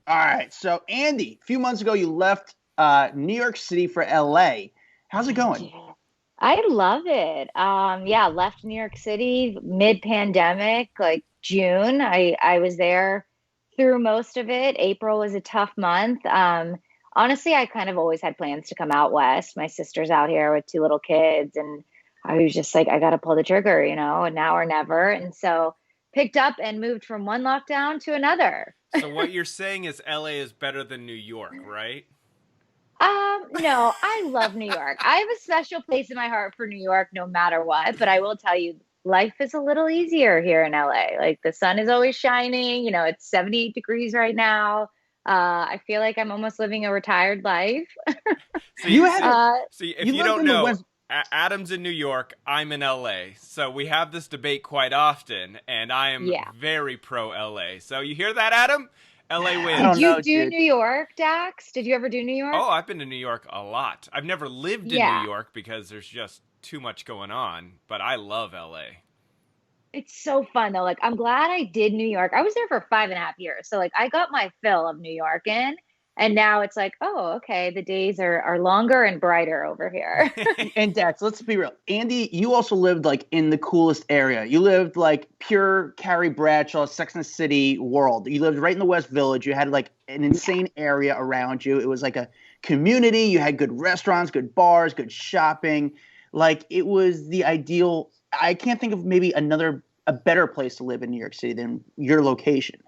All right. So, Andy, a few months ago, you left New York City for LA. How's it I going? did. I love it. Yeah, left New York City mid-pandemic, like June. I was there through most of it. April was a tough month. Honestly, I kind of always had plans to come out west. My sister's out here with two little kids, and I was just like, I got to pull the trigger, and now or never. And so picked up and moved from one lockdown to another. So what you're saying is LA is better than New York, right? No, I love New York. I have a special place in my heart for New York no matter what, but I will tell you, life is a little easier here in LA. Like the sun is always shining, it's 78 degrees right now. I feel like I'm almost living a retired life. See, You had see, a Uh, see. If you you lived don't in the know, West. Adam's in New York. I'm in LA. So we have this debate quite often, and I am yeah. very pro LA. So you hear that, Adam? LA I Did don't wins. you know, do dude. New York, Dax? Did you ever do New York? Oh, I've been to New York a lot. I've never lived in New Yeah. York because there's just too much going on, but I love LA. It's so fun though. Like I'm glad I did New York. I was there for 5.5 years. So like I got my fill of New York in. And now it's like, oh, okay, the days are longer and brighter over here. And Dex, let's be real. Andy, you also lived like in the coolest area. You lived like pure Carrie Bradshaw, Sex and the City world. You lived right in the West Village. You had like an Yeah. insane area around you. It was like a community. You had good restaurants, good bars, good shopping. Like it was the ideal. I can't think of maybe a better place to live in New York City than your location.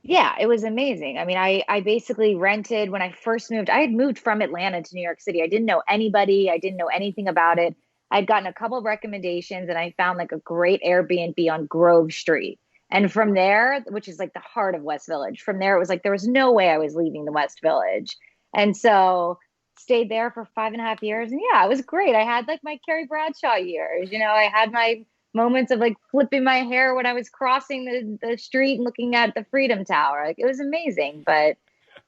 Yeah, it was amazing. I mean, I basically rented when I first moved. I had moved from Atlanta to New York City. I didn't know anybody. I didn't know anything about it. I'd gotten a couple of recommendations and I found like a great Airbnb on Grove Street. And from there, which is like the heart of West Village, from there it was like there was no way I was leaving the West Village. And so stayed there for 5.5 years. And yeah, it was great. I had like my Carrie Bradshaw years. I had my moments of like flipping my hair when I was crossing the street and looking at the Freedom Tower. Like it was amazing. But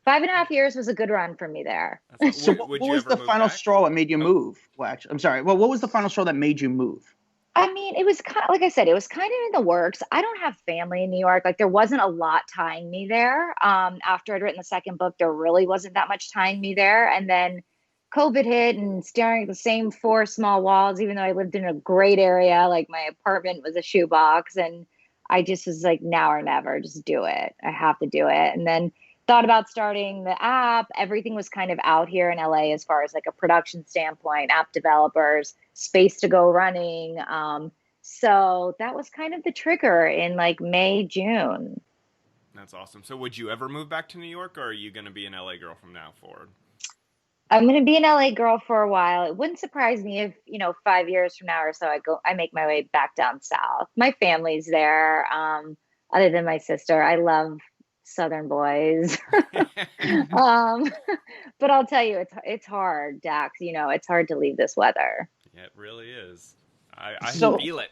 5.5 years was a good run for me there. That's what, So would what you was ever the move final back? straw that made you Oh, move? Well, actually, I'm sorry. Well, what was the final straw that made you move? I mean, it was kind of like I said, it was kind of in the works. I don't have family in New York. Like there wasn't a lot tying me there. After I'd written the second book, there really wasn't that much tying me there. And then COVID hit and staring at the same four small walls, even though I lived in a great area, like my apartment was a shoebox. And I just was like, now or never, just do it. I have to do it. And then thought about starting the app. Everything was kind of out here in LA as far as like a production standpoint, app developers, space to go running. So that was kind of the trigger in like May, June. that's awesome. So would you ever move back to New York, or are you going to be an LA girl from now forward? I'm going to be an LA girl for a while. It wouldn't surprise me if, 5 years from now or so, I make my way back down south. My family's there. Other than my sister, I love Southern boys. um, but I'll tell you, it's hard, Dax. It's hard to leave this weather. Yeah, it really is. I So feel it.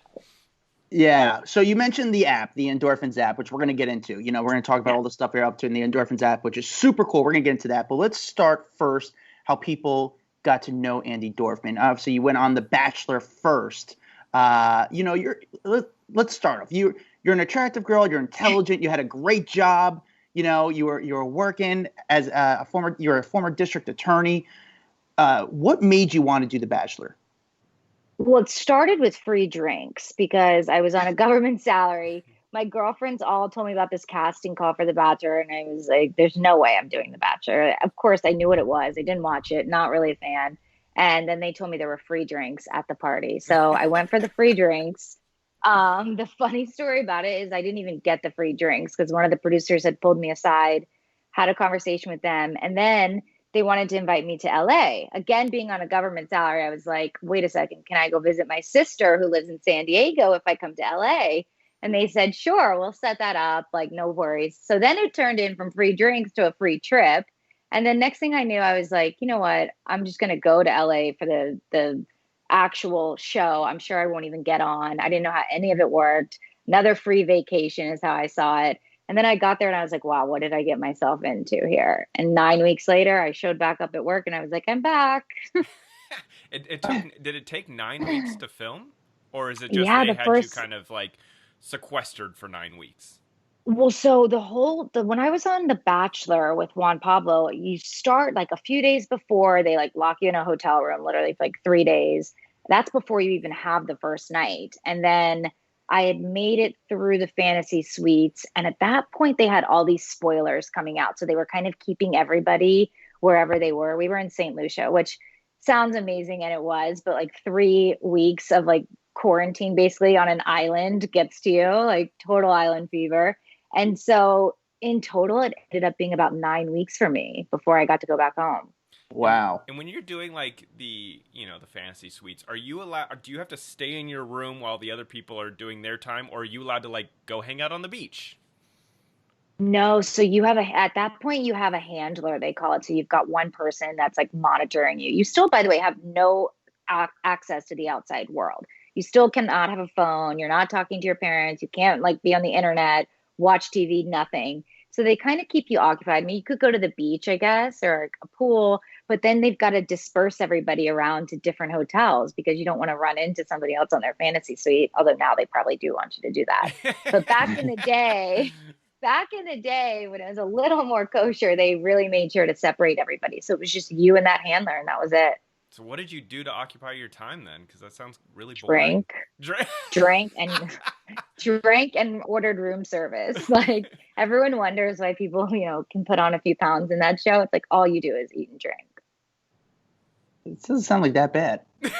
yeah. So you mentioned the app, the Endorphins app, which we're going to get into. We're going to talk about Yeah. all the stuff you're up to in the Endorphins app, which is super cool. We're going to get into that. But let's start first how people got to know Andy Dorfman. Obviously, you went on The Bachelor first. Let's start off. You're an attractive girl. You're intelligent. You had a great job. You were working as you're a former district attorney. What made you want to do The Bachelor? Well, it started with free drinks because I was on a government salary. My girlfriends all told me about this casting call for The Bachelor, and I was like, there's no way I'm doing The Bachelor. Of course, I knew what it was. I didn't watch it, not really a fan. And then they told me there were free drinks at the party. So I went for the free drinks. The funny story about it is I didn't even get the free drinks because one of the producers had pulled me aside, had a conversation with them, and then they wanted to invite me to LA. Again, being on a government salary, I was like, wait a second, can I go visit my sister who lives in San Diego if I come to LA? And they said, sure, we'll set that up. Like, no worries. So then it turned in from free drinks to a free trip. And then next thing I knew, I was like, you know what? I'm just going to go to LA for the actual show. I'm sure I won't even get on. I didn't know how any of it worked. Another free vacation is how I saw it. And then I got there and I was like, wow, what did I get myself into here? And 9 weeks later, I showed back up at work and I was like, I'm back. It took. Did it take 9 weeks to film, or is it just Yeah, they the had you first kind of like sequestered for 9 weeks? Well, so when I was on The Bachelor with Juan Pablo, you start like a few days before. They like lock you in a hotel room literally for like 3 days. That's before you even have the first night. And then I had made it through the fantasy suites. And at that point, they had all these spoilers coming out. So they were kind of keeping everybody wherever they were. We were in St. Lucia, which sounds amazing. And it was, but like 3 weeks of like quarantine basically on an island gets to you, like total island fever. And so in total, it ended up being about 9 weeks for me before I got to go back home. Wow. And when you're doing like the fantasy suites, are you allowed? Do you have to stay in your room while the other people are doing their time, or are you allowed to like go hang out on the beach? No, so at that point you have a handler, they call it. So you've got one person that's like monitoring you. You still, by the way, have no access to the outside world. You still cannot have a phone. You're not talking to your parents. You can't like be on the internet, watch TV, nothing. So they kind of keep you occupied. I mean, you could go to the beach, I guess, or like, a pool, but then they've got to disperse everybody around to different hotels because you don't want to run into somebody else on their fantasy suite. Although now they probably do want you to do that. But back in the day when it was a little more kosher, they really made sure to separate everybody. So it was just you and that handler, and that was it. So what did you do to occupy your time then? Because that sounds really boring. Drink, Drink. drank, and drank and ordered room service. Like everyone wonders why people, can put on a few pounds in that show. It's like all you do is eat and drink. It doesn't sound like that bad. No,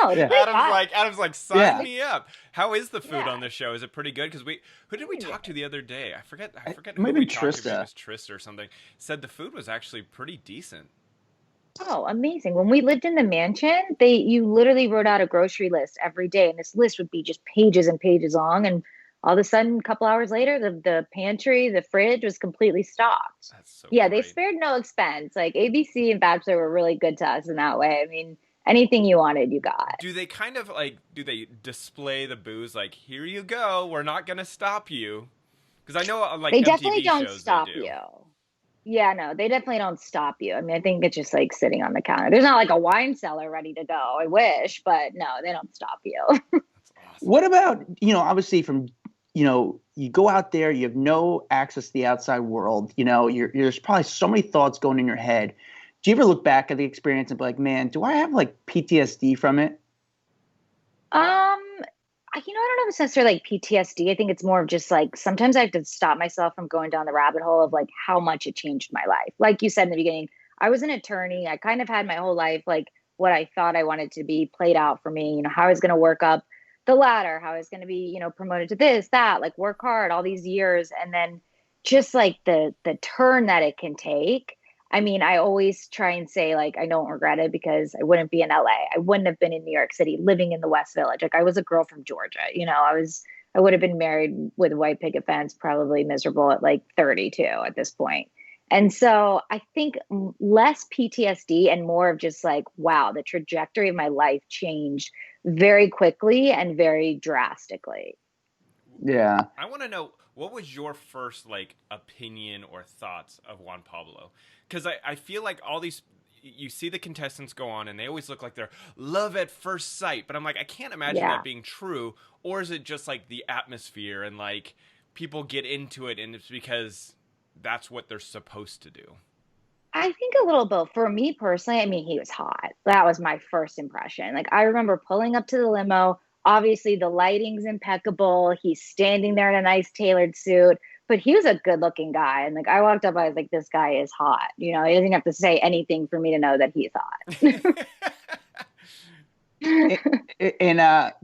it's Yeah. pretty Adam's like, sign Yeah. me up. How is the food Yeah. on this show? Is it pretty good? Because who did we talk to the other day? I forget It who might have we been talked to. Maybe it Trista. was Trista or something. Said the food was actually pretty decent. Oh, amazing. When we lived in the mansion, you literally wrote out a grocery list every day, and this list would be just pages and pages long. And all of a sudden, a couple hours later, the pantry, the fridge was completely stocked. That's so Yeah, they great. spared no expense. Like ABC and Bachelor were really good to us in that way. I mean, anything you wanted, you got. Do they kind of like, do they display the booze like, here you go, we're not going to stop you? Because I know like They definitely MTV don't shows stop they do. you. Yeah, no, they definitely don't stop you. I mean, I think it's just like sitting on the counter. There's not like a wine cellar ready to go. I wish, but no, they don't stop you. That's awesome. What about, obviously from, you go out there, you have no access to the outside world, there's probably so many thoughts going in your head. Do you ever look back at the experience and be like, man, do I have like PTSD from it? I don't know if it's necessarily like PTSD. I think it's more of just like sometimes I have to stop myself from going down the rabbit hole of like how much it changed my life. Like you said in the beginning, I was an attorney. I kind of had my whole life like what I thought I wanted to be played out for me, how I was going to work up the ladder, how I was going to be, promoted to this, that, like work hard all these years. And then just like the turn that it can take. I mean, I always try and say like I don't regret it because I wouldn't be in LA. I wouldn't have been in New York City living in the West Village. Like I was a girl from Georgia, I would have been married with a white picket fence, probably miserable at like 32 at this point. And so I think less PTSD and more of just like, wow, the trajectory of my life changed very quickly and very drastically. Yeah. I want to know, what was your first like opinion or thoughts of Juan Pablo? Because I feel like all these, you see the contestants go on and they always look like they're love at first sight, but I'm like, I can't imagine that being true. Or is it just like the atmosphere and like people get into it and it's because that's what they're supposed to do? I think a little both. For me personally, I mean, he was hot. That was my first impression. Like I remember pulling up to the limo. Obviously, the lighting's impeccable. He's standing there in a nice tailored suit, but he was a good-looking guy. And like I walked up, I was like, "This guy is hot." He doesn't have to say anything for me to know that he's hot.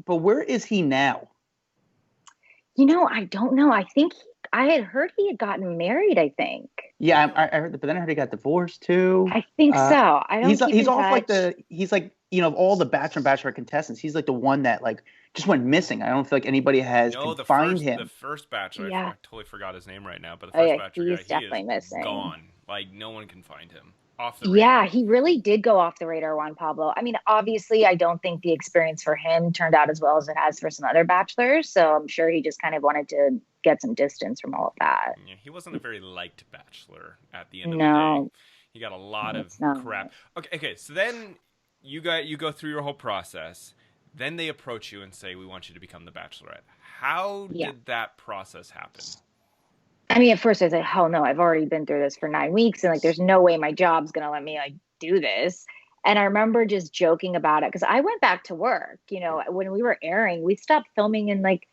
But where is he now? I don't know. I think I had heard he had gotten married. I think. Yeah, I heard that, but then I heard he got divorced too. I think so. I don't. He's keep off in touch. he's like of all the Bachelor and Bachelorette contestants, he's like the one that like just went missing. I don't feel like anybody can find him. The first Bachelor, Yeah. I totally forgot his name right now, but the Oh, first yeah, Bachelor he's guy, he definitely is missing. gone. Like no one can find him. Off the Yeah, radar. he really did go off the radar, Juan Pablo. I mean, obviously, I don't think the experience for him turned out as well as it has for some other bachelors. So I'm sure he just kind of wanted to get some distance from all of that. Yeah, he wasn't a very liked Bachelor at the end of the No, day. He got a lot of it's not. crap. Okay, so then you go through your whole process. Then they approach you and say, "We want you to become the Bachelorette." How Yeah. did that process happen? I mean, at first I was like, hell no, I've already been through this for 9 weeks. And like, there's no way my job's going to let me like do this. And I remember just joking about it because I went back to work, when we were airing, we stopped filming in like,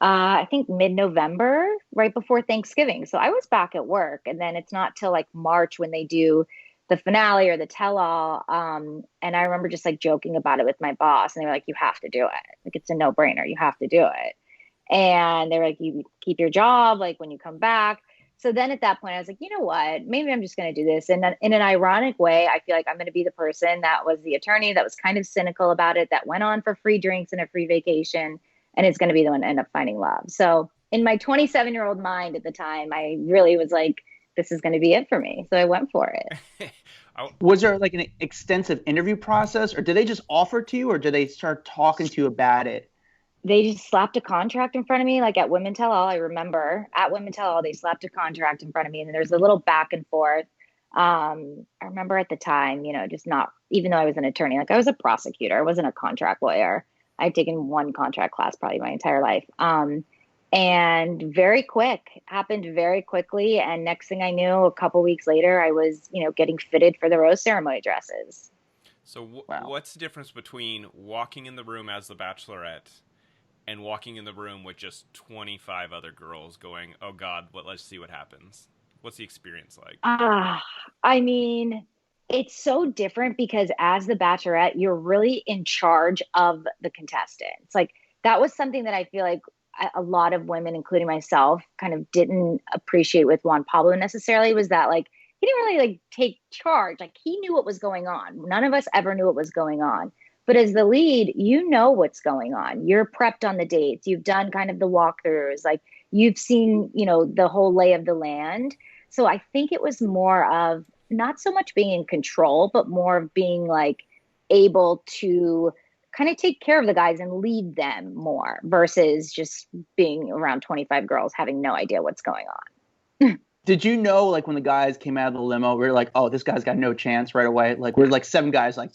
I think mid-November, right before Thanksgiving. So I was back at work. And then it's not till like March when they do the finale or the tell-all. And I remember just like joking about it with my boss. And they were like, you have to do it. Like, it's a no-brainer. You have to do it. And they were like, you keep your job, like when you come back. So then at that point, I was like, you know what? Maybe I'm just going to do this. And then in an ironic way, I feel like I'm going to be the person that was the attorney that was kind of cynical about it, that went on for free drinks and a free vacation, and is going to be the one to end up finding love. So in my 27-year-old mind at the time, I really was like, this is going to be it for me. So I went for it. Was there like an extensive interview process, or did they just offer it to you, or did they start talking to you about it? They just slapped a contract in front of me, like at Women Tell All. I remember at Women Tell All, they slapped a contract in front of me, and there's a little back and forth. I remember at the time, just not, even though I was an attorney, like I was a prosecutor, I wasn't a contract lawyer. I'd taken one contract class probably my entire life. And very quick, happened very quickly. And next thing I knew, a couple weeks later, I was, getting fitted for the rose ceremony dresses. So what's the difference between walking in the room as the Bachelorette and walking in the room with just 25 other girls going, oh God, let's see what happens? What's the experience like? I mean, it's so different because as the Bachelorette, you're really in charge of the contestants. Like, that was something that I feel like a lot of women, including myself, kind of didn't appreciate with Juan Pablo necessarily, was that like, he didn't really like take charge. Like, he knew what was going on. None of us ever knew what was going on. But as the lead, you know what's going on. You're prepped on the dates. You've done kind of the walkthroughs. Like, you've seen, the whole lay of the land. So I think it was more of not so much being in control, but more of being like able to kind of take care of the guys and lead them more versus just being around 25 girls having no idea what's going on. Did you know, like, when the guys came out of the limo, we were like, oh, this guy's got no chance right away? Like, we're like 7 guys, like,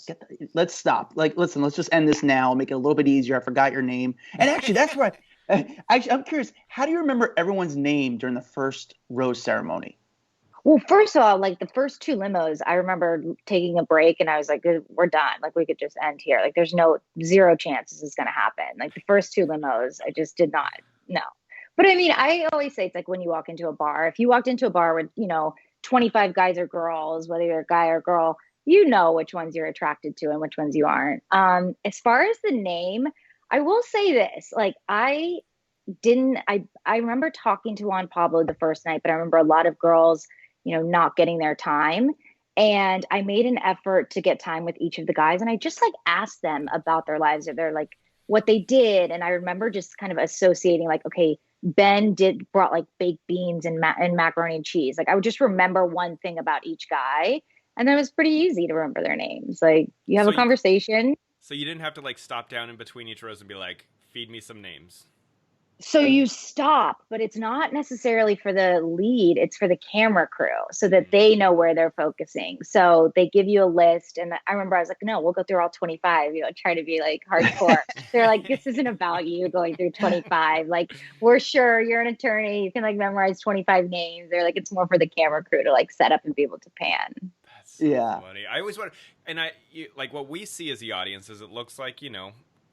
let's stop. Like, listen, let's just end this now. Make it a little bit easier. I forgot your name. And actually, that's why. I'm curious, how do you remember everyone's name during the first rose ceremony? Well, first of all, like the first 2 limos, I remember taking a break and I was like, we're done. Like, we could just end here. Like, there's zero chance this is going to happen. Like, the first 2 limos, I just did not. No. But I mean, I always say it's like when you walk into a bar, if you walked into a bar with, 25 guys or girls, whether you're a guy or girl, you know which ones you're attracted to and which ones you aren't. As far as the name, I will say this, like, I remember talking to Juan Pablo the first night, but I remember a lot of girls, not getting their time. And I made an effort to get time with each of the guys. And I just like asked them about their lives or their like what they did. And I remember just kind of associating like, okay, Ben brought like baked beans and macaroni and cheese. Like, I would just remember one thing about each guy. And then it was pretty easy to remember their names. Like, you have a conversation. So you didn't have to like stop down in between each rows and be like, feed me some names. So you stop, but it's not necessarily for the lead. It's for the camera crew so that they know where they're focusing. So they give you a list. And I remember I was like, no, we'll go through all 25, try to be like hardcore. They're like, this isn't about you going through 25. Like, we're sure you're an attorney. You can like memorize 25 names. They're like, it's more for the camera crew to like set up and be able to pan. That's so funny. I always wonder, and like what we see as the audience is it looks like,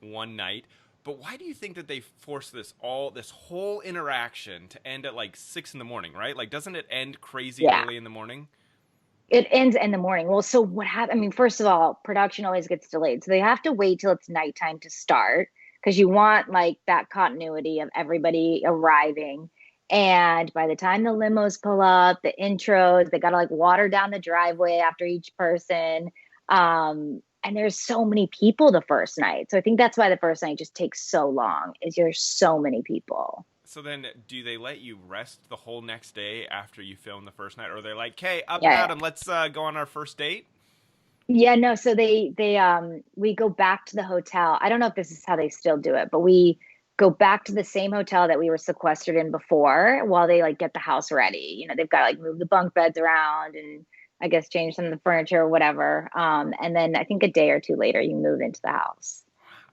one night. But why do you think that they force this whole interaction to end at like 6 in the morning, right? Like, doesn't it end crazy early in the morning? It ends in the morning. Well, so what happened? I mean, first of all, production always gets delayed. So they have to wait till it's nighttime to start because you want like that continuity of everybody arriving. And by the time the limos pull up, the intros, they got to like water down the driveway after each person. And there's so many people the first night. So I think that's why the first night just takes so long, is there's so many people. So then do they let you rest the whole next day after you film the first night? Or they're like, hey, up and Adam, let's go on our first date? Yeah, no. So we go back to the hotel. I don't know if this is how they still do it, but we go back to the same hotel that we were sequestered in before while they like get the house ready. They've got to like move the bunk beds around and I guess change some of the furniture or whatever. And then I think a day or 2 later, you move into the house.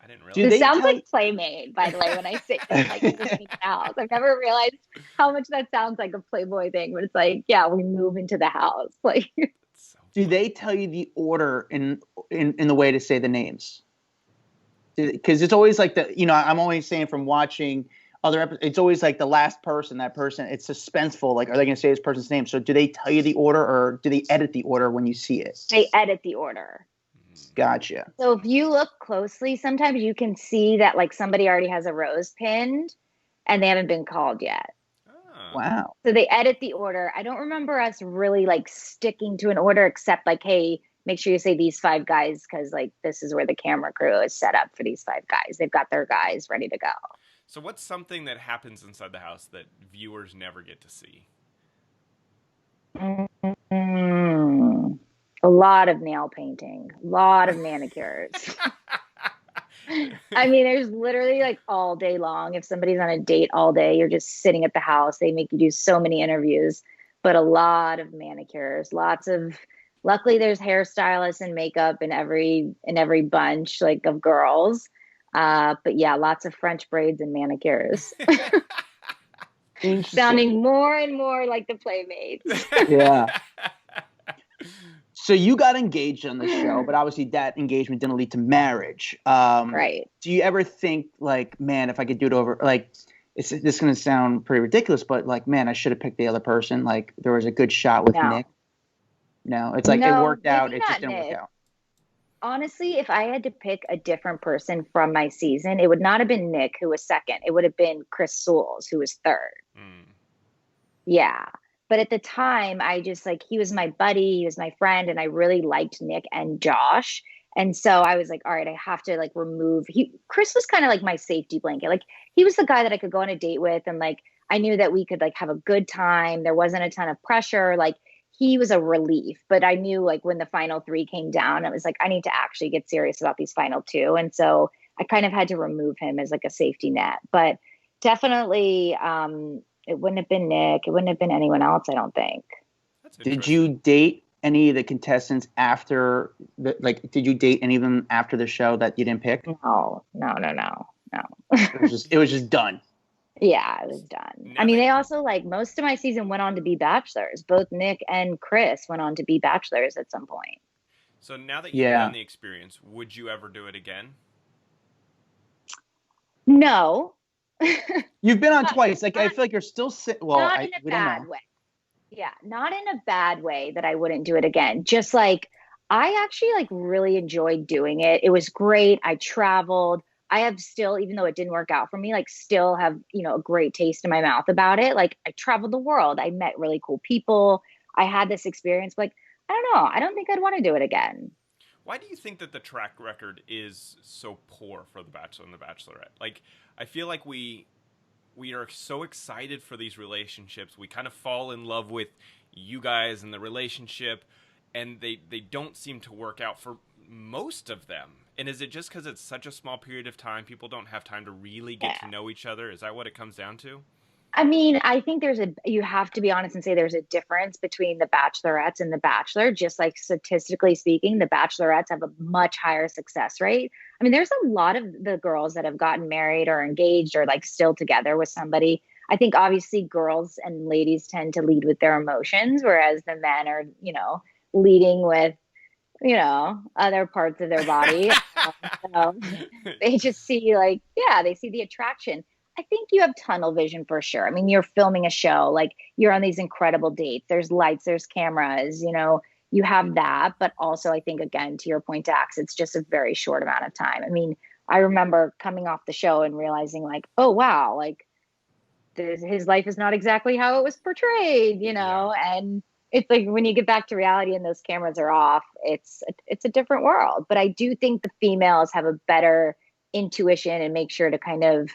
I didn't Do realize. This they sounds tell like Playmate, by the way, when I say like moving to the house. I've never realized how much that sounds like a Playboy thing, but it's like, yeah, we move into the house. Like, That's so do funny. they tell you the order in the way to say the names? Because it's always like I'm always saying from watching other episodes, it's always like the last person, that person, it's suspenseful. Like, are they going to say this person's name? So do they tell you the order, or do they edit the order when you see it? they edit the order. Gotcha. So if you look closely, sometimes you can see that like somebody already has a rose pinned and they haven't been called yet. Oh. Wow. So they edit the order. I don't remember us really like sticking to an order except like, hey, make sure you say these 5 guys because like this is where the camera crew is set up for these 5 guys. They've got their guys ready to go. So what's something that happens inside the house that viewers never get to see? A lot of nail painting, a lot of manicures. I mean, there's literally like all day long. If somebody's on a date all day, you're just sitting at the house. They make you do so many interviews, but a lot of manicures, luckily there's hairstylists and makeup in every bunch like of girls. But yeah, lots of French braids and manicures. Sounding more and more like the Playmates. Yeah. So you got engaged on the show, but obviously that engagement didn't lead to marriage. Right. Do you ever think like, man, if I could do it over, like, this is going to sound pretty ridiculous, but like, man, I should have picked the other person. Like, there was a good shot with Nick. No, it's like it worked out. It just didn't work out. Honestly, if I had to pick a different person from my season, it would not have been Nick, who was second. It would have been Chris Soules, who was third. Yeah. But at the time, I just like, he was my buddy, he was my friend, and I really liked Nick and Josh. And so I was like, all right, I have to like Chris was kind of like my safety blanket. Like he was the guy that I could go on a date with. And like, I knew that we could like have a good time. There wasn't a ton of pressure. Like he was a relief, but I knew like when the final 3 came down, it was like, I need to actually get serious about these final 2. And so I kind of had to remove him as like a safety net, but definitely, it wouldn't have been Nick. It wouldn't have been anyone else, I don't think. Did you date any of the contestants after did you date any of them after the show that you didn't pick? No. It was just done. Yeah, it was done. I mean, they also like most of my season went on to be bachelors. Both Nick and Chris went on to be bachelors at some point. So now that you've done the experience, would you ever do it again? No. You've been on twice. Like I feel like you're still not in a bad way. Yeah, not in a bad way that I wouldn't do it again. Just like I actually like really enjoyed doing it. It was great. I traveled. I have still, even though it didn't work out for me, like still have, a great taste in my mouth about it. Like I traveled the world. I met really cool people. I had this experience. Like, I don't know. I don't think I'd want to do it again. Why do you think that the track record is so poor for The Bachelor and The Bachelorette? Like, I feel like we are so excited for these relationships. We kind of fall in love with you guys and the relationship, and they don't seem to work out for most of them. And is it just because it's such a small period of time, people don't have time to really get to know each other? Is that what it comes down to? I mean, I think you have to be honest and say there's a difference between the Bachelorettes and the Bachelor. Just like statistically speaking, the Bachelorettes have a much higher success rate. I mean, there's a lot of the girls that have gotten married or engaged or like still together with somebody. I think obviously girls and ladies tend to lead with their emotions, whereas the men are, leading with, other parts of their body. They just see they see the attraction. I think you have tunnel vision for sure. I mean, you're filming a show, like you're on these incredible dates. There's lights, there's cameras, you have that. But also, I think, again, to your point, Dax, it's just a very short amount of time. I mean, I remember coming off the show and realizing like, oh, wow, like his life is not exactly how it was portrayed, and it's like when you get back to reality and those cameras are off, it's a different world. But I do think the females have a better intuition and make sure to kind of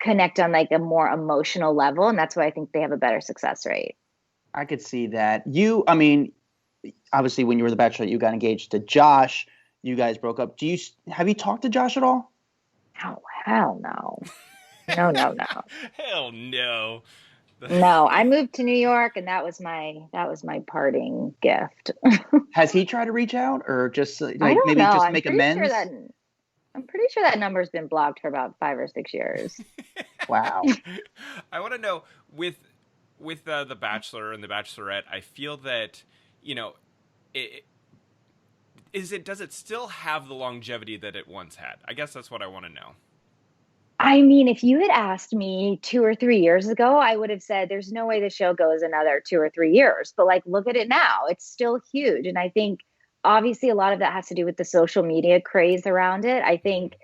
connect on like a more emotional level, and that's why I think they have a better success rate. I could see that. I mean, obviously when you were the Bachelor, you got engaged to Josh. You guys broke up. Have you talked to Josh at all? Oh, hell no. No. Hell no. No, I moved to New York, and that was my parting gift. Has he tried to reach out, or just like I don't maybe know. just I'm make pretty amends? Sure I'm pretty sure that number's been blocked for about 5 or 6 years. Wow. I want to know with the Bachelor and the Bachelorette. I feel that it does it still have the longevity that it once had? I guess that's what I want to know. I mean, if you had asked me 2 or 3 years ago, I would have said there's no way the show goes another 2 or 3 years. But like, look at it now. It's still huge. And I think obviously a lot of that has to do with the social media craze around it. I think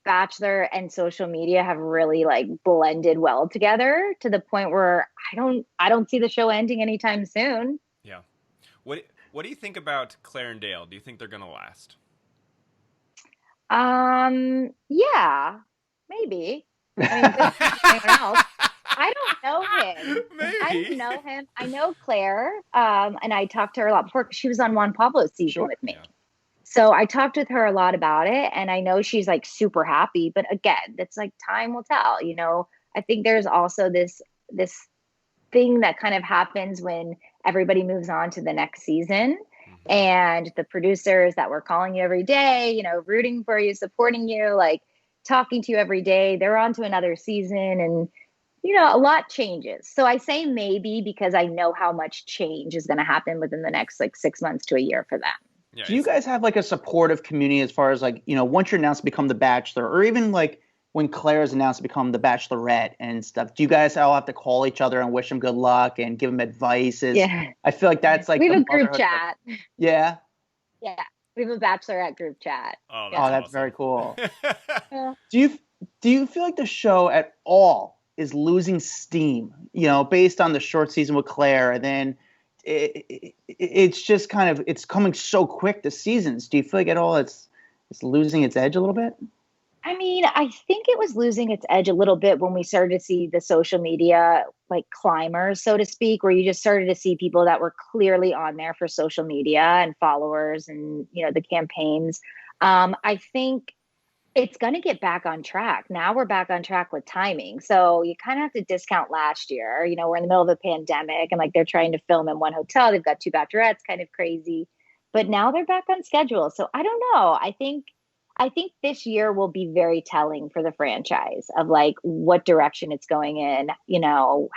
Bachelor and social media have really like blended well together to the point where I don't see the show ending anytime soon. Yeah. What do you think about Claire and Dale? Do you think they're gonna last? Yeah, maybe. I mean, just like anyone else. I don't know him. I Maybe. don't know him. I know Claire, and I talked to her a lot before because she was on Juan Pablo's season with me. Yeah. So I talked with her a lot about it, and I know she's like super happy. But again, it's like time will tell. I think there's also this thing that kind of happens when everybody moves on to the next season. And the producers that were calling you every day, rooting for you, supporting you, like talking to you every day, they're on to another season. And, a lot changes. So I say maybe because I know how much change is going to happen within the next like 6 months to a year for them. Yeah, Do you guys have like a supportive community as far as like, once you're announced to become the Bachelor, or even like when Claire is announced to become the Bachelorette and stuff, do you guys all have to call each other and wish them good luck and give them advice? Yeah. I feel like that's like We have the a group motherhood chat. Yeah. Yeah. We have a Bachelorette group chat. Oh, Oh, that's awesome. very cool. Yeah. Do you feel like the show at all is losing steam? Based on the short season with Claire, and then it's just kind of it's coming so quick. The seasons. Do you feel like at all it's losing its edge a little bit? I mean, I think it was losing its edge a little bit when we started to see the social media like climbers, so to speak, where you just started to see people that were clearly on there for social media and followers and, the campaigns. I think it's going to get back on track. Now we're back on track with timing. So you kind of have to discount last year. We're in the middle of a pandemic and like they're trying to film in one hotel. They've got two bachelorettes, kind of crazy. But now they're back on schedule. So I don't know. I think this year will be very telling for the franchise of like what direction it's going in,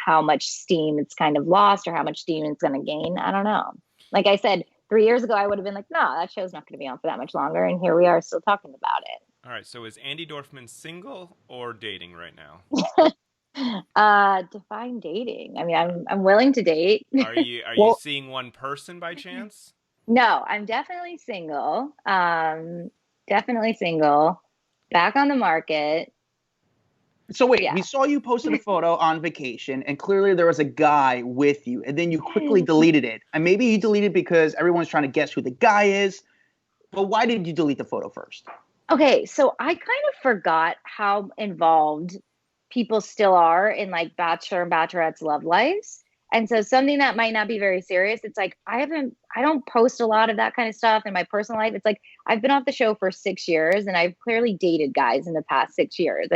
how much steam it's kind of lost or how much steam it's going to gain. I don't know. Like I said, 3 years ago, I would have been like, no, that show's not going to be on for that much longer. And here we are still talking about it. All right. So is Andi Dorfman single or dating right now? Define dating. I mean, I'm willing to date. Are you you seeing one person by chance? No, I'm definitely single. Definitely single. Back on the market. So wait, Yeah. we saw you posted a photo on vacation, and clearly there was a guy with you, and then you quickly deleted it. And maybe you deleted it because everyone's trying to guess who the guy is. But why did you delete the photo first? Okay, so I kind of forgot how involved people still are in like Bachelor and Bachelorette's love lives. And so something that might not be very serious, it's like I don't post a lot of that kind of stuff in my personal life. It's like I've been off the show for 6 years and I've clearly dated guys in the past 6 years.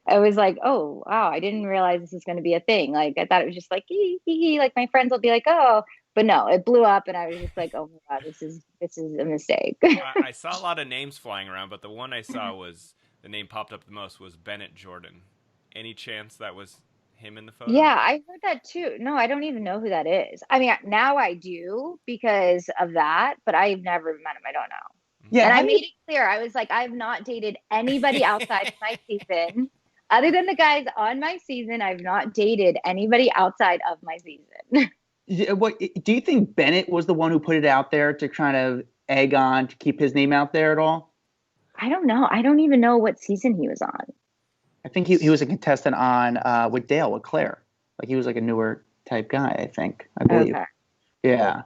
I was like, oh wow, I didn't realize this was going to be a thing. Like I thought it was just like like my friends will be like, oh, but no, it blew up and I was just like, oh my God, this is a mistake. I saw a lot of names flying around, but the one I saw was the name popped up the most was Bennett Jordan. Any chance that was him in the photo? Yeah, I heard that too. No, I don't even know who that is. I mean, now I do because of that, but I've never met him. I don't know. Yeah, and I made it clear. I was like, I've not dated anybody outside of my season. Other than the guys on my season, I've not dated anybody outside of my season. What do you think Bennett was the one who put it out there to kind of egg on to keep his name out there at all? I don't know. I don't even know what season he was on. I think he was a contestant on with Dale, with Claire. Like he was like a newer type guy, I believe. Okay. Yeah.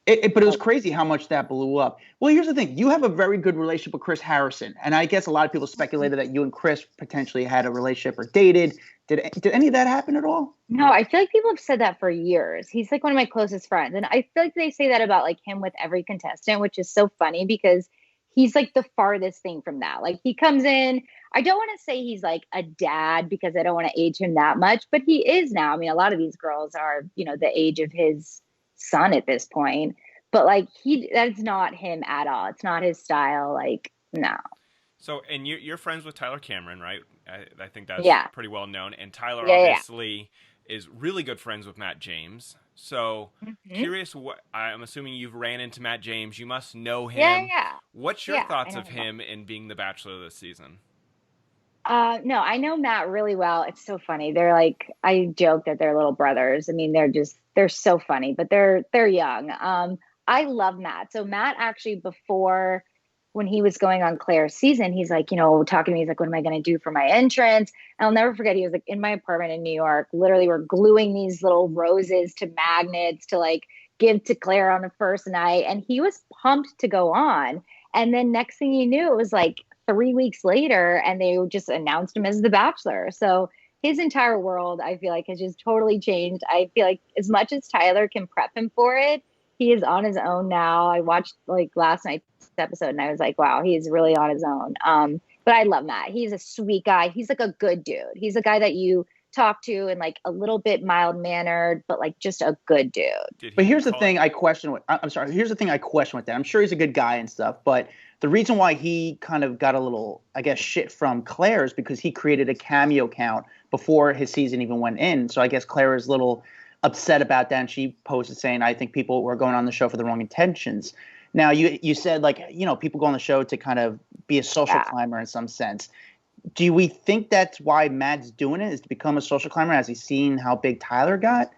But it was crazy how much that blew up. Well, here's the thing. You have a very good relationship with Chris Harrison. And I guess a lot of people speculated that you and Chris potentially had a relationship or dated. Did any of that happen at all? No, I feel like people have said that for years. He's like one of my closest friends. And I feel like they say that about like him with every contestant, which is so funny because he's like the farthest thing from that. Like he comes in, I don't want to say he's like a dad because I don't want to age him that much, but he is now. I mean, a lot of these girls are, the age of his son at this point, but like that's not him at all. It's not his style. Like, no. So, and you're friends with Tyler Cameron, right? I think that's Yeah. pretty well known. And Tyler Yeah. obviously is really good friends with Matt James. So, Mm-hmm. curious, what I'm assuming you've ran into Matt James. You must know him. Yeah. What's your Yeah, I thoughts know of him. him in being the Bachelor this season? No, I know Matt really well. It's so funny. They're like, I joke that they're little brothers. I mean, they're so funny, but they're young. I love Matt. So Matt actually, before, when he was going on Claire's season, he's like, talking to me. He's like, what am I going to do for my entrance? And I'll never forget. He was like in my apartment in New York. Literally, we're gluing these little roses to magnets to like give to Claire on the first night, and he was pumped to go on. And then next thing you knew, it was like 3 weeks later, and they just announced him as the Bachelor. So his entire world, I feel like, has just totally changed. I feel like as much as Tyler can prep him for it, he is on his own now. I watched like last night's episode, and I was like, wow, he's really on his own. But I love Matt. He's a sweet guy. He's like a good dude. He's a guy that you talk to and like a little bit mild mannered, but like just a good dude. But here's the thing I question with, I'm sorry, here's the thing I question with that. I'm sure he's a good guy and stuff, but the reason why he kind of got a little, I guess, shit from Claire is because he created a cameo count before his season even went in. So I guess Claire is a little upset about that, and she posted saying, I think people were going on the show for the wrong intentions. Now, you said, like, people go on the show to kind of be a social climber in some sense. Do we think that's why Matt's doing it, is to become a social climber? Has he seen how big Tyler got?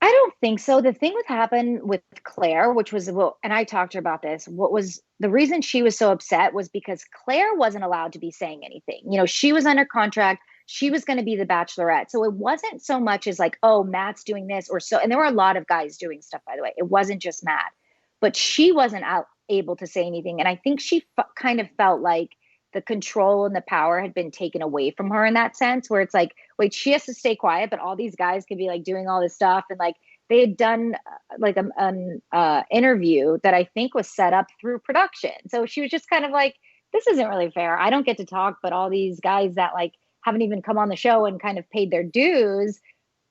I don't think so. The thing happened with Claire, which was, and I talked to her about this, what was the reason she was so upset was because Claire wasn't allowed to be saying anything. She was under contract. She was going to be the Bachelorette. So it wasn't so much as like, oh, Matt's doing this or so. And there were a lot of guys doing stuff, by the way. It wasn't just Matt. But she wasn't able to say anything. And I think she kind of felt like the control and the power had been taken away from her in that sense, where it's like, wait, she has to stay quiet, but all these guys could be like doing all this stuff. And like they had done like an interview that I think was set up through production. So she was just kind of like, this isn't really fair. I don't get to talk, but all these guys that like haven't even come on the show and kind of paid their dues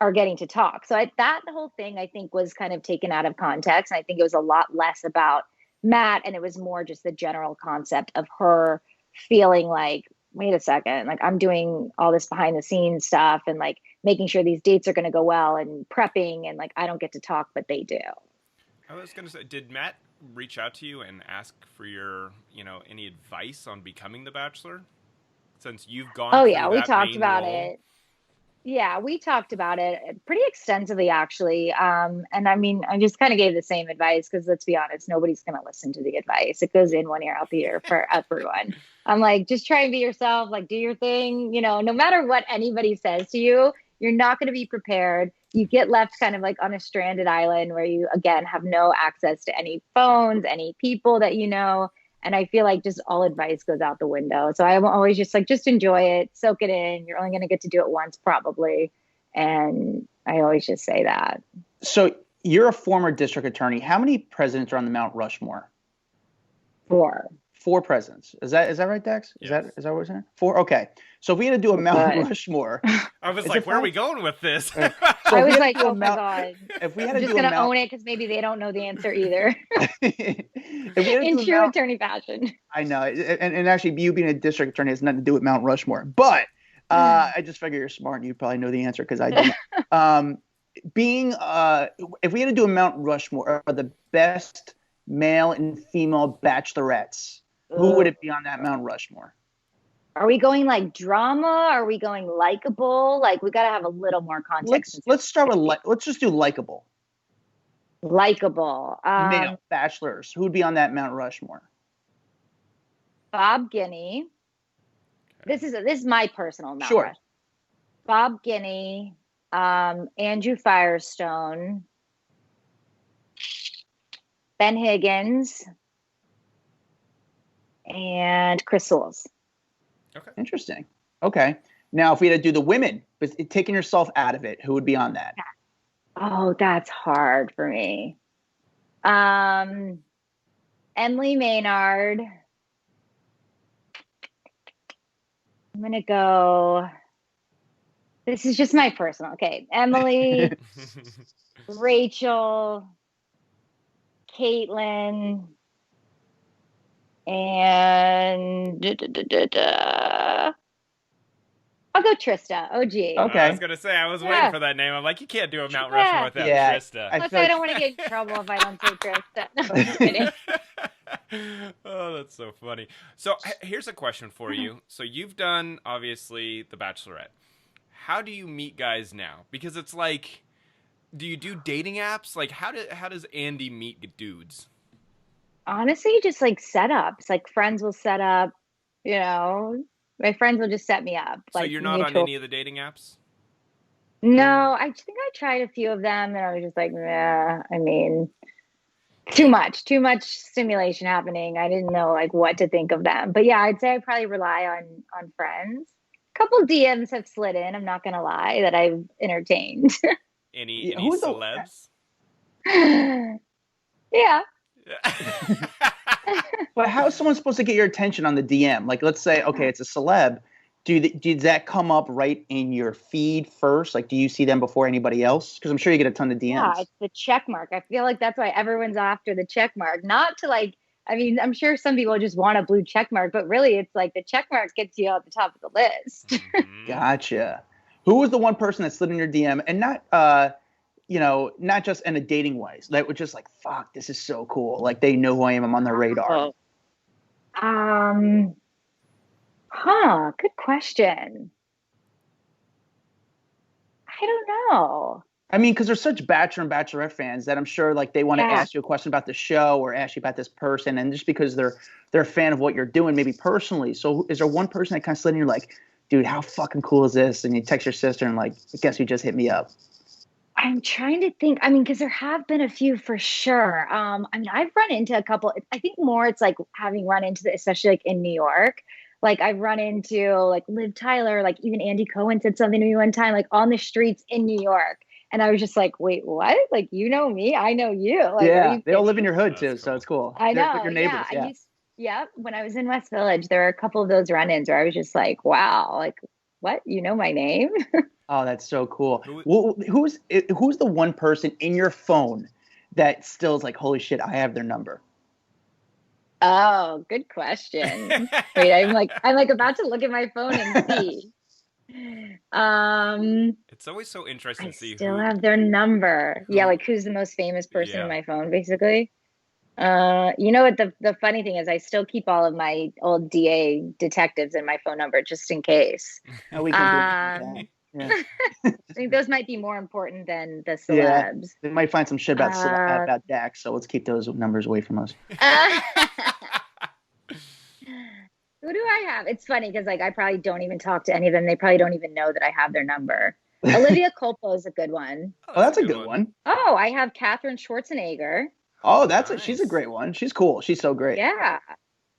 are getting to talk. So that whole thing, I think, was kind of taken out of context. And I think it was a lot less about Matt, and it was more just the general concept of her feeling like, wait a second, like I'm doing all this behind the scenes stuff and like making sure these dates are going to go well and prepping, and like I don't get to talk, but they do. I was going to say, did Matt reach out to you and ask for your, any advice on becoming the Bachelor? Since you've gone Oh through yeah, we that talked main about role? it. Yeah, we talked about it pretty extensively, actually. And I mean, I just kind of gave the same advice because let's be honest, nobody's going to listen to the advice. It goes in one ear, out the ear for everyone. I'm like, just try and be yourself, like do your thing. No matter what anybody says to you, you're not going to be prepared. You get left kind of like on a stranded island where you, again, have no access to any phones, any people that you know. And I feel like just all advice goes out the window. So I'm always just like, just enjoy it, soak it in. You're only going to get to do it once probably. And I always just say that. So you're a former district attorney. How many presidents are on the Mount Rushmore? 4. 4 presidents. Is that right, Dex? Is that what we're saying? 4? Okay. So if we had to do a Mount Rushmore. I was like, where are we going with this? So I was like, oh my God. If we had I'm to just do going to own it because maybe they don't know the answer either. In true attorney fashion. I know. And actually, you being a district attorney has nothing to do with Mount Rushmore. But I just figure you're smart and you probably know the answer because I don't. If we had to do a Mount Rushmore of the best male and female bachelorettes, who would it be on that Mount Rushmore? Are we going like drama? Are we going likable? Like we got to have a little more context. Let's start with let's just do likable. Likable. Male bachelors. Who would be on that Mount Rushmore? Bob Guinea. This is my personal Mount Rushmore. Bob Guinea, Andrew Firestone, Ben Higgins, and Chris Soules. Okay. Interesting. Okay. Now, if we had to do the women, but taking yourself out of it, who would be on that? Oh, that's hard for me. Emily Maynard. I'm going to go. This is just my personal. Okay. Emily, Rachel, Caitlin, And I'll go Trista. OG. Okay. I was gonna say I was waiting for that name. I'm like, you can't do a Mount Rushmore without Trista. I Plus, feel I like don't want to get in trouble if I don't say Trista. No, I'm just kidding. Oh, that's so funny. So here's a question for you. So you've done obviously The Bachelorette. How do you meet guys now? Because it's like, do you do dating apps? Like, how does Andi meet dudes? Honestly, just like setups. Like friends will set up. You know, my friends will just set me up. So like you're not on any of the dating apps? No, I think I tried a few of them, and I was just like, nah. I mean, too much stimulation happening. I didn't know like what to think of them. But yeah, I'd say I probably rely on friends. A couple DMs have slid in, I'm not gonna lie, that I've entertained. Any Who's celebs? Yeah. But how is someone supposed to get your attention on the DM? Like, let's say, okay, it's a celeb. Did that come up right in your feed first? Like, do you see them before anybody else? Because I'm sure you get a ton of DMs. Yeah, it's the check mark. I feel like that's why everyone's after the check mark. Not to like, I mean, I'm sure some people just want a blue check mark, but really it's like the check mark gets you at the top of the list. Mm-hmm. Gotcha. Who was the one person that slid in your DM and not just in a dating wise, that was just like, fuck, this is so cool. Like they know who I am. I'm on their radar. Good question. I don't know. I mean, because there's such Bachelor and Bachelorette fans that I'm sure like they want to ask you a question about the show or ask you about this person, and just because they're a fan of what you're doing, maybe personally. So is there one person that kind of slid in, you're like, dude, how fucking cool is this? And you text your sister and like, guess who just hit me up? I'm trying to think. I mean, because there have been a few for sure. I mean, I've run into a couple. I think more it's like having run into the, especially like in New York. Like I've run into like Liv Tyler, like even Andy Cohen said something to me one time, like on the streets in New York. And I was just like, wait, what? Like, you know me, I know you. Like, yeah, they all live in your hood too, so it's cool. I know. They're your neighbors. Yeah. When I was in West Village, there were a couple of those run-ins where I was just like, wow, like, what? You know my name? Oh, that's so cool. Who's the one person in your phone that still is like, holy shit, I have their number? Oh, good question. Wait, I'm like about to look at my phone and see. It's always so interesting to see still have their number. Yeah, like who's the most famous person in my phone, basically. You know what the funny thing is, I still keep all of my old DA detectives in my phone number just in case. We can do that. I think those might be more important than the celebs. Yeah, they might find some shit about Dax, so let's keep those numbers away from us. Who do I have? It's funny because like I probably don't even talk to any of them. They probably don't even know that I have their number. Olivia Culpo is a good one. Oh, that's a good one. Oh, I have Katherine Schwarzenegger. Oh, she's a great one. She's cool. She's so great. Yeah.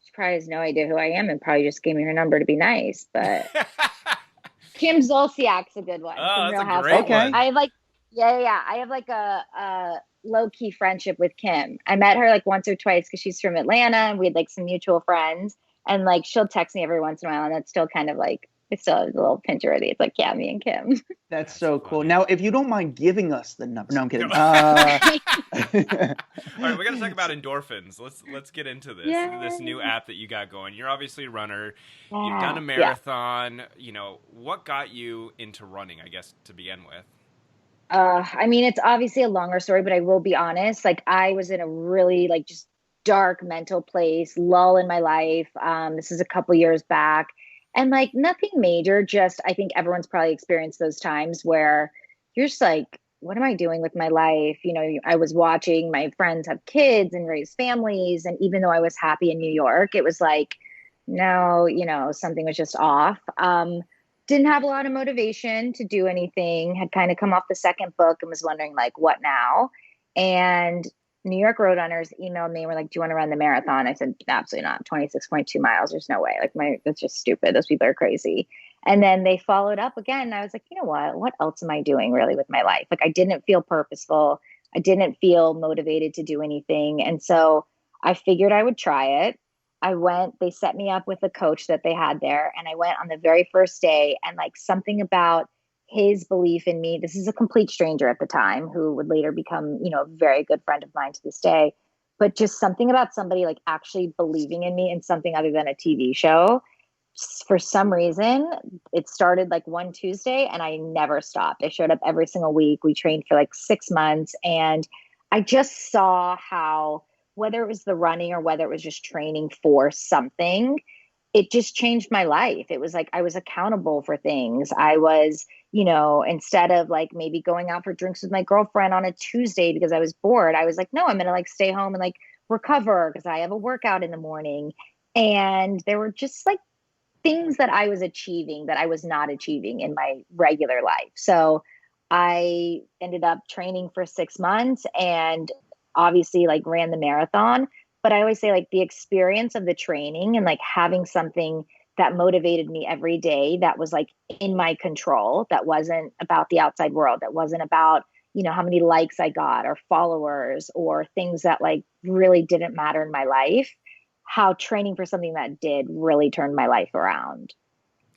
She probably has no idea who I am and probably just gave me her number to be nice. But Kim Zolciak's a good one. Oh, that's a great one. I have like, I have like a low-key friendship with Kim. I met her like once or twice because she's from Atlanta and we had like some mutual friends. And like she'll text me every once in a while, and that's still kind of like it's still a little pinch-worthy. It's like, yeah, me and Kim. That's so cool. Now, if you don't mind giving us the number, no, I'm kidding. All right, we got to talk about Andorfins. Let's get into this this new app that you got going. You're obviously a runner. You've done a marathon. Yeah. You know, what got you into running? I guess to begin with. I mean, it's obviously a longer story, but I will be honest. Like, I was in a really like just dark mental place, lull in my life. This is a couple years back, and like nothing major, just I think everyone's probably experienced those times where you're just like, what am I doing with my life? You know, I was watching my friends have kids and raise families, and even though I was happy in New York, it was like, no, you know, something was just off. Didn't have a lot of motivation to do anything, had kind of come off the second book and was wondering like, what now? And New York Roadrunners emailed me and were like, do you want to run the marathon? I said, absolutely not. 26.2 miles. There's no way. Like that's just stupid. Those people are crazy. And then they followed up again. And I was like, you know what else am I doing really with my life? Like I didn't feel purposeful. I didn't feel motivated to do anything. And so I figured I would try it. I went, they set me up with a coach that they had there. And I went on the very first day, and like something about his belief in me. This is a complete stranger at the time who would later become, you know, a very good friend of mine to this day. but just something about somebody like actually believing in me in something other than a TV show. For some reason, it started like one Tuesday and I never stopped. I showed up every single week. We trained for like 6 months, and I just saw how, whether it was the running or whether it was just training for something, it just changed my life. It was like I was accountable for things. I was, instead of like maybe going out for drinks with my girlfriend on a Tuesday because I was bored, I was like, no, I'm going to like stay home and like recover because I have a workout in the morning. And there were just like things that I was achieving that I was not achieving in my regular life. So I ended up training for 6 months and obviously like ran the marathon. But I always say like the experience of the training and like having something that motivated me every day that was like in my control, that wasn't about the outside world, that wasn't about, how many likes I got or followers or things that like really didn't matter in my life. How training for something that did really turned my life around.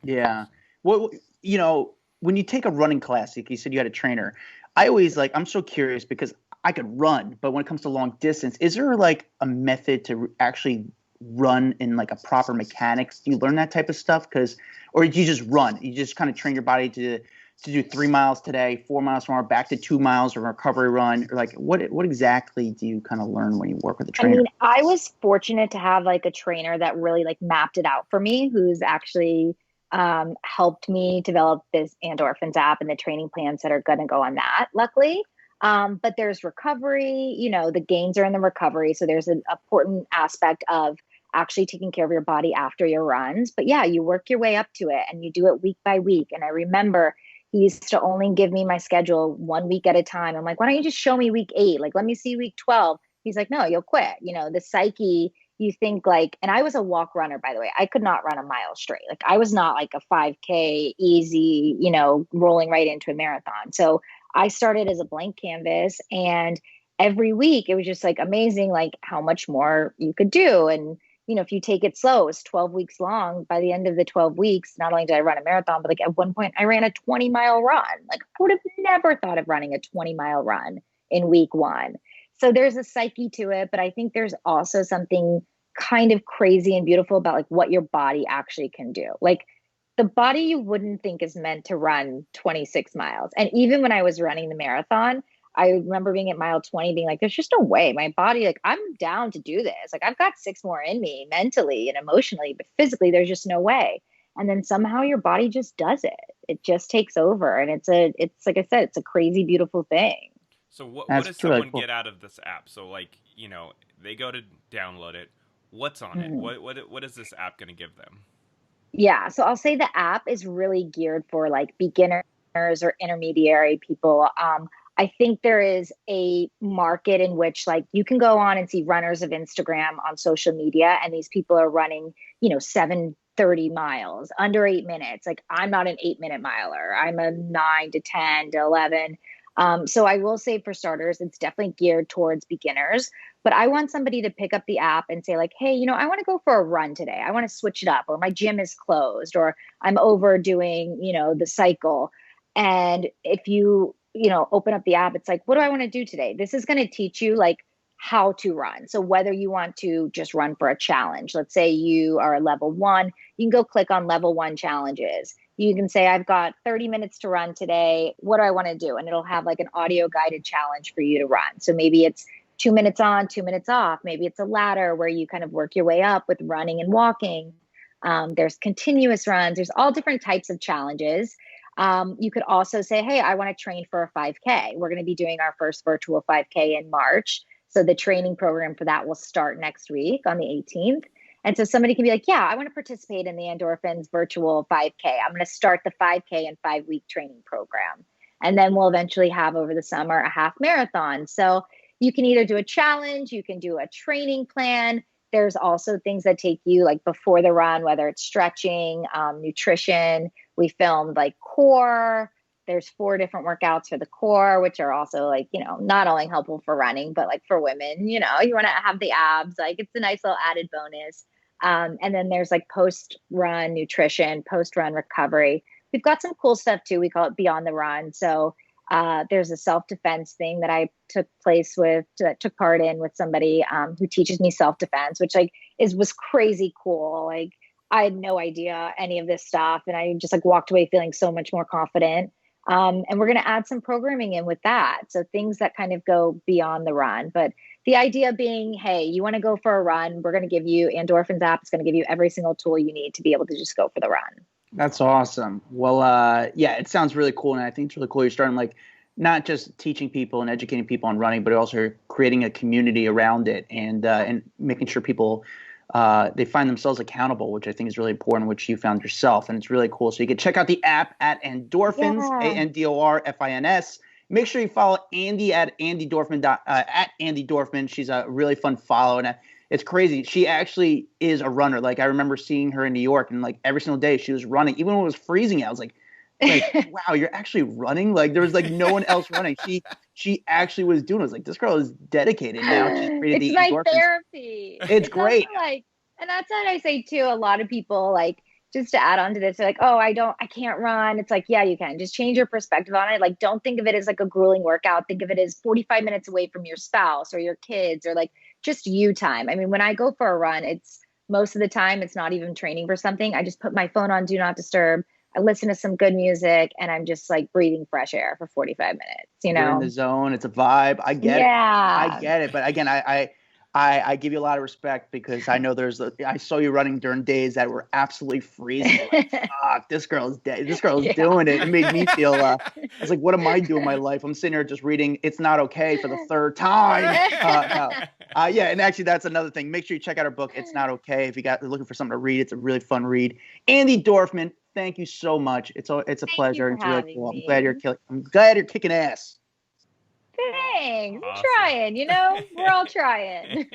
Yeah. Well, when you take a running class, like you said, you had a trainer. I always I'm so curious because I could run, but when it comes to long distance, is there like a method to actually run in like a proper mechanics? Do you learn that type of stuff? Or do you just run? You just kind of train your body to do 3 miles today, 4 miles tomorrow, back to 2 miles or a recovery run? Or like what exactly do you kind of learn when you work with a trainer? I mean, I was fortunate to have like a trainer that really like mapped it out for me, who's actually helped me develop this Andorfins app and the training plans that are going to go on that, luckily. But there's recovery, the gains are in the recovery. So there's an important aspect of actually taking care of your body after your runs. But yeah, you work your way up to it and you do it week by week. And I remember he used to only give me my schedule 1 week at a time. I'm like, why don't you just show me week 8? Like, let me see week 12. He's like, no, you'll quit. The psyche, you think like, and I was a walk runner, by the way. I could not run a mile straight. Like I was not like a 5K easy, rolling right into a marathon. So I started as a blank canvas, and every week it was just like amazing, like how much more you could do. And, if you take it slow, it's 12 weeks long. By the end of the 12 weeks, not only did I run a marathon, but like at one point I ran a 20-mile run. Like I would have never thought of running a 20-mile run in week 1. So there's a psyche to it, but I think there's also something kind of crazy and beautiful about like what your body actually can do. Like the body you wouldn't think is meant to run 26 miles. And even when I was running the marathon, I remember being at mile 20 being like, there's just no way my body, like I'm down to do this. Like I've got 6 more in me mentally and emotionally, but physically there's just no way. And then somehow your body just does it. It just takes over. And it's like I said, it's a crazy, beautiful thing. So what That's does really someone cool. get out of this app? So like, they go to download it. What's on it? What is this app going to give them? Yeah. So I'll say the app is really geared for like beginners or intermediary people. I think there is a market in which like you can go on and see runners of Instagram on social media, and these people are running, 7:30 miles under 8 minutes. Like I'm not an 8-minute miler. I'm a 9 to 10 to 11. So I will say for starters, it's definitely geared towards beginners, but I want somebody to pick up the app and say like, hey, I want to go for a run today. I want to switch it up, or my gym is closed, or I'm overdoing, the cycle. And if you, open up the app, it's like, what do I want to do today? This is going to teach you like how to run. So whether you want to just run for a challenge, let's say you are a level 1, you can go click on level 1 challenges. You can say, I've got 30 minutes to run today. What do I want to do? And it'll have like an audio guided challenge for you to run. So maybe it's 2 minutes on, 2 minutes off. Maybe it's a ladder where you kind of work your way up with running and walking. There's continuous runs. There's all different types of challenges. You could also say, hey, I want to train for a 5K. We're going to be doing our first virtual 5K in March. So the training program for that will start next week on the 18th. And so somebody can be like, yeah, I want to participate in the Andorfins virtual 5K. I'm going to start the 5K and 5-week training program. And then we'll eventually have over the summer a half marathon. So you can either do a challenge, you can do a training plan. There's also things that take you like before the run, whether it's stretching, nutrition. We filmed like core. There's 4 different workouts for the core, which are also like, not only helpful for running, but like for women, you want to have the abs. Like it's a nice little added bonus. And then there's like post-run nutrition, post-run recovery. We've got some cool stuff too. We call it Beyond the Run. So There's a self-defense thing that I took part in with somebody who teaches me self-defense, which like was crazy cool. Like I had no idea any of this stuff, and I just like walked away feeling so much more confident. And we're going to add some programming in with that. So things that kind of go beyond the run. But the idea being, hey, you want to go for a run? We're going to give you Andorfins app. It's going to give you every single tool you need to be able to just go for the run. That's awesome. Well, yeah, it sounds really cool. And I think it's really cool. You're starting like not just teaching people and educating people on running, but also creating a community around it and making sure people they find themselves accountable, which I think is really important, which you found yourself. And it's really cool. So you can check out the app at Andorfins, Andorfins. Make sure you follow Andy at Andi Dorfman, at Andi Dorfman. She's a really fun follow. And it's crazy. She actually is a runner. Like I remember seeing her in New York, and like every single day she was running, even when it was freezing out. I was like, wow, you're actually running? Like there was like no one else running. She actually was doing it. I was like, this girl is dedicated now. She's created it's my therapy. It's great. Like, and that's what I say too. A lot of people like, just to add on to this, they're like, oh, I can't run. It's like, yeah, you can. Just change your perspective on it. Like, don't think of it as like a grueling workout. Think of it as 45 minutes away from your spouse or your kids or like just you time. I mean, when I go for a run, it's most of the time, it's not even training for something. I just put my phone on Do Not Disturb. I listen to some good music and I'm just like breathing fresh air for 45 minutes, you know? You're in the zone. It's a vibe. I get it. I get it. But again, I give you a lot of respect because I know I saw you running during days that were absolutely freezing. Like, fuck, this girl's dead. This girl's doing it. It made me feel, I was like, what am I doing in my life? I'm sitting here just reading It's Not Okay for the third time. Yeah, and actually that's another thing. Make sure you check out our book, It's Not Okay. If you're looking for something to read, it's a really fun read. Andi Dorfman, thank you so much. It's a pleasure. It's really cool. I'm glad you're kicking ass. Thanks. Awesome. I'm trying, we're all trying.